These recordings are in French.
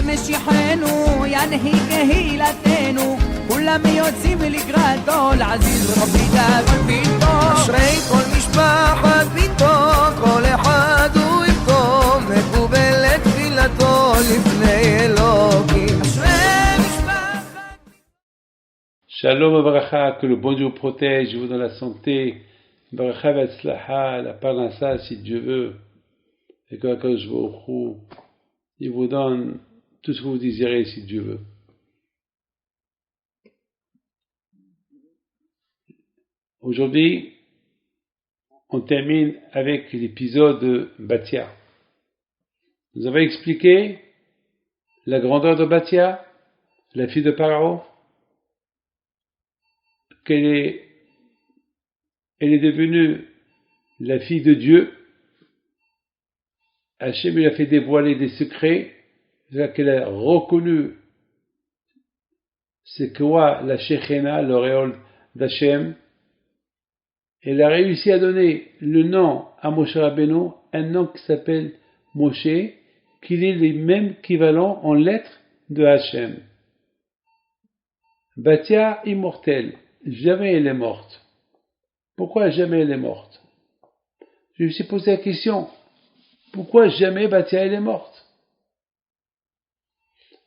משיחנו ינהיג קהילתנו כולם יוצאים לקראתו לעזיז רבי דאגון ביתו אשרי כל משפחת ביתו כל אחד הוא יפתו מקובלת תפילתו לפני אלוקים אשרי משפחת Shalom Abracha, que le bon Dieu vous protège, vous dans la santé, Baracha Vatzlaha, la parnassa si Dieu veut, et que Akadosh Baruch Hu, il vous donne tout ce que vous désirez si Dieu veut. Aujourd'hui, on termine avec l'épisode de Batia. Nous avons expliqué la grandeur de Batia, la fille de Pharaon, qu'elle est devenue la fille de Dieu. Hachem lui a fait dévoiler des secrets, c'est-à-dire qu'elle a reconnu c'est quoi la Shekhinah, l'auréole d'Hachem. Elle a réussi à donner le nom à Moshe Rabbeinu, un nom qui s'appelle Moshe, qu'il est le même équivalent en lettres de Hachem. Batia immortelle, jamais elle est morte. Pourquoi jamais elle est morte? Je me suis posé la question, pourquoi jamais Batia elle est morte?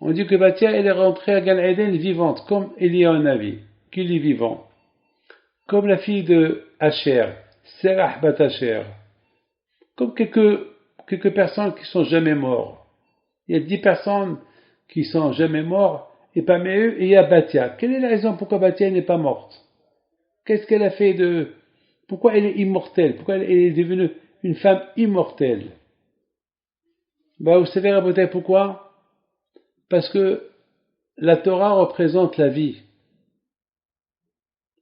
On dit que Batia elle est rentrée à Gan Eden vivante, comme Eliyahu Navi, qu'il est vivant. Comme la fille de Asher, Serah Bat Asher. Comme quelques personnes qui sont jamais mortes. Il y a 10 personnes qui sont jamais mortes, et parmi eux, il y a Batia. Quelle est la raison pourquoi Batia n'est pas morte? Qu'est-ce qu'elle a fait pourquoi elle est immortelle? Pourquoi elle est devenue une femme immortelle? Vous savez, Rabotai, pourquoi? Parce que la Torah représente la vie.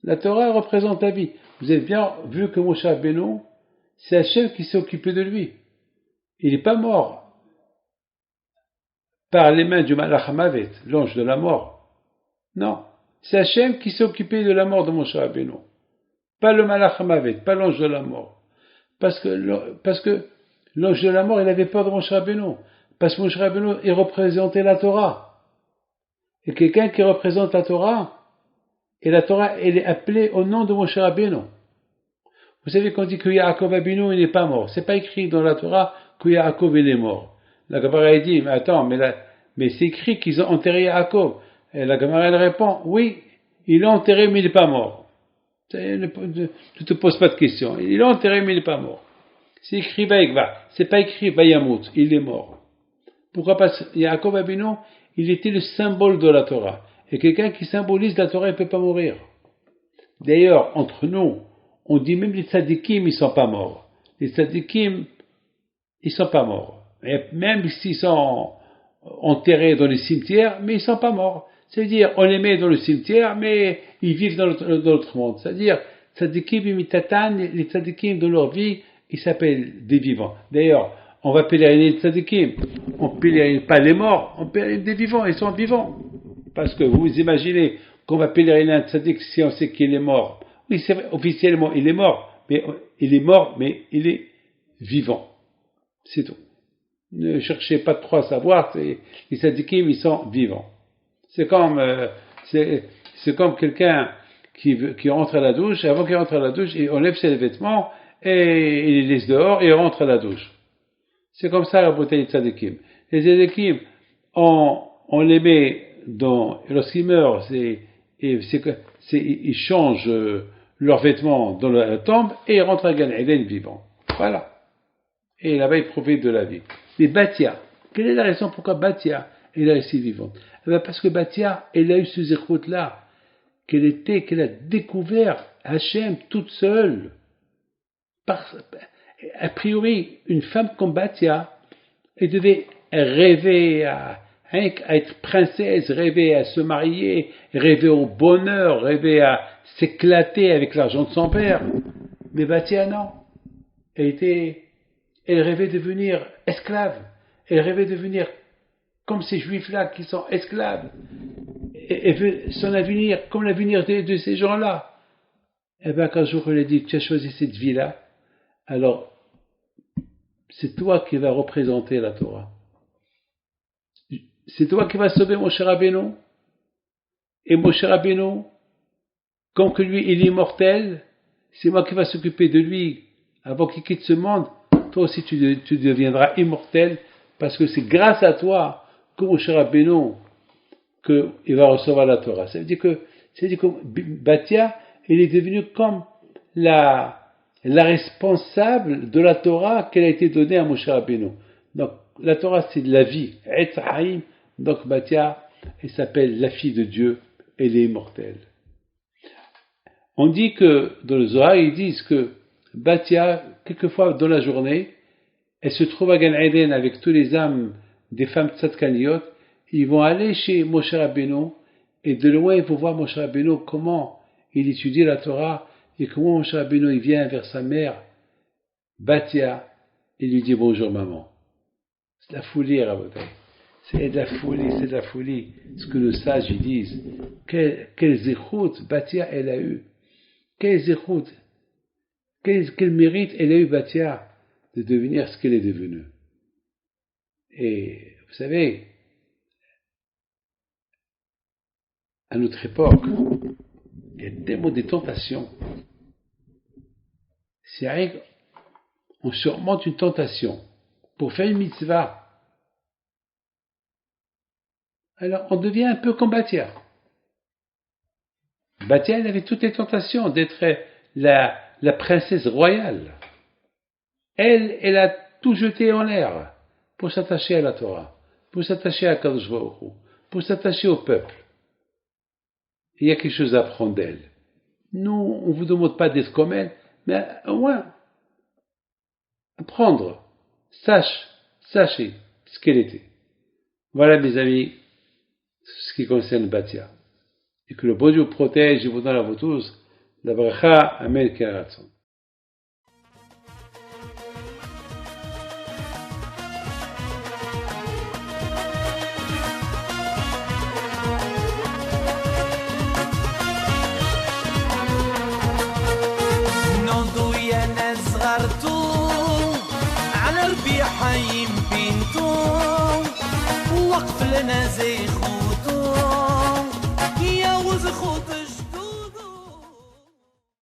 La Torah représente la vie. Vous avez bien vu que Moshe Rabbeinu, c'est Hachem qui s'est occupé de lui. Il n'est pas mort par les mains du Malach Hamavet, l'ange de la mort. Non, c'est Hachem qui s'est occupé de la mort de Moshe Rabbeinu. Pas le Malach Hamavet, pas l'ange de la mort. Parce que l'ange de la mort, il avait peur de Moshe Rabbeinu. Parce que Moshe Rabbeinu, il représentait la Torah. Et quelqu'un qui représente la Torah, et la Torah, elle est appelée au nom de Moshe Rabbeinu. Vous savez qu'on dit que Yaakov Abinu, il n'est pas mort. C'est pas écrit dans la Torah que Yaakov, il est mort. La Gemara dit, mais attends, mais c'est écrit qu'ils ont enterré Yaakov. Et la Gemara, elle répond, oui, il l'a enterré, mais il n'est pas mort. Tu ne te poses pas de questions. Il l'a enterré, mais il n'est pas mort. C'est écrit Vaïkva. C'est pas écrit Vayamut. Il est mort. Pourquoi? Parce que Yaakov Abinu, il était le symbole de la Torah. Et quelqu'un qui symbolise la Torah, il ne peut pas mourir. D'ailleurs, entre nous, on dit même les tzadikim, ils ne sont pas morts. Les tzadikim, ils ne sont pas morts. Et même s'ils sont enterrés dans les cimetières, mais ils ne sont pas morts. C'est-à-dire, on les met dans le cimetière, mais ils vivent dans l'autre monde. C'est-à-dire, tzadikim imitatan, les tzadikim de leur vie, ils s'appellent des vivants. D'ailleurs, on va pèleriner les tzadikim. On ne pèlerine pas les morts, on pèlerine des vivants, ils sont vivants. Parce que vous imaginez qu'on va pèleriner un tzadik si on sait qu'il est mort. Oui, c'est vrai, officiellement, il est mort, mais il est vivant. C'est tout. Ne cherchez pas trop à savoir, les tzadikim, ils sont vivants. C'est comme quelqu'un qui rentre à la douche, et avant qu'il rentre à la douche, il enlève ses vêtements, et il les laisse dehors, et il rentre à la douche. C'est comme ça la bouteille de tzadikim. Les tzadikim, on les met lorsqu'ils meurent, ils changent leurs vêtements dans la tombe et ils rentrent à Gan Eden vivant. Voilà. Et là-bas, ils profitent de la vie. Mais Batia, quelle est la raison pourquoi Batia est restée vivante? Parce que Batia, elle a eu ce zéchout-là, qu'elle a découvert Hachem toute seule. A priori, une femme comme Batia, elle devait rêver à être princesse, rêver à se marier, rêver au bonheur, rêver à s'éclater avec l'argent de son père. Mais Batia, non. Elle rêvait de devenir esclave. Elle rêvait de devenir comme ces juifs-là qui sont esclaves. Elle veut son avenir comme l'avenir de ces gens-là. Et bien, quand jour elle a dit, tu as choisi cette vie-là, alors, c'est toi qui vas représenter la Torah. c'est toi qui vas sauver Moshe Rabbeinu. Et Moshe Rabbeinu, comme que lui, il est immortel, c'est moi qui va s'occuper de lui avant qu'il quitte ce monde. Toi aussi, tu deviendras immortel, parce que c'est grâce à toi que Moshe Rabbeinu, qu'il va recevoir la Torah. Ça veut dire que Batia, il est devenu comme la responsable de la Torah qu'elle a été donnée à Moshe Rabbeinu. Donc, la Torah, c'est de la vie. Etz Haïm. Donc, Batia, elle s'appelle la fille de Dieu. Elle est immortelle. On dit que, dans le Zohar, ils disent que Batia, quelquefois dans la journée, elle se trouve à Gan Eden avec tous les âmes des femmes tzadkaniot. Ils vont aller chez Moshe Rabbeinu, et de loin, ils vont voir Moshe Rabbeinu, comment il étudie la Torah, et comment Moshe Rabbeinu, il vient vers sa mère, Batia, et lui dit bonjour maman. C'est de la folie, Rabotai. C'est de la folie. Ce que nos sages ils disent. Quel zéchout Batia elle a eu. Quel zéchout. Quel mérite elle a eu Batia de devenir ce qu'elle est devenue. Et vous savez, à notre époque, il y a tellement de tentations. C'est vrai qu'on surmonte une tentation pour faire une mitzvah. Alors, on devient un peu comme Batia. Batia, elle avait toutes les tentations d'être la princesse royale. Elle a tout jeté en l'air pour s'attacher à la Torah, pour s'attacher à Kadosh Baruch Hu, pour s'attacher au peuple. Il y a quelque chose à apprendre d'elle. Nous, on ne vous demande pas d'être comme elle, mais au moins, apprendre. Sachez ce qu'elle était. Voilà, mes amis, ce qui concerne Batia. Et que le bon Dieu vous protège et vous donne à vous tous la bracha, Amen, Keratzon. على ربيع حيم بنتو وقف لنا زيخو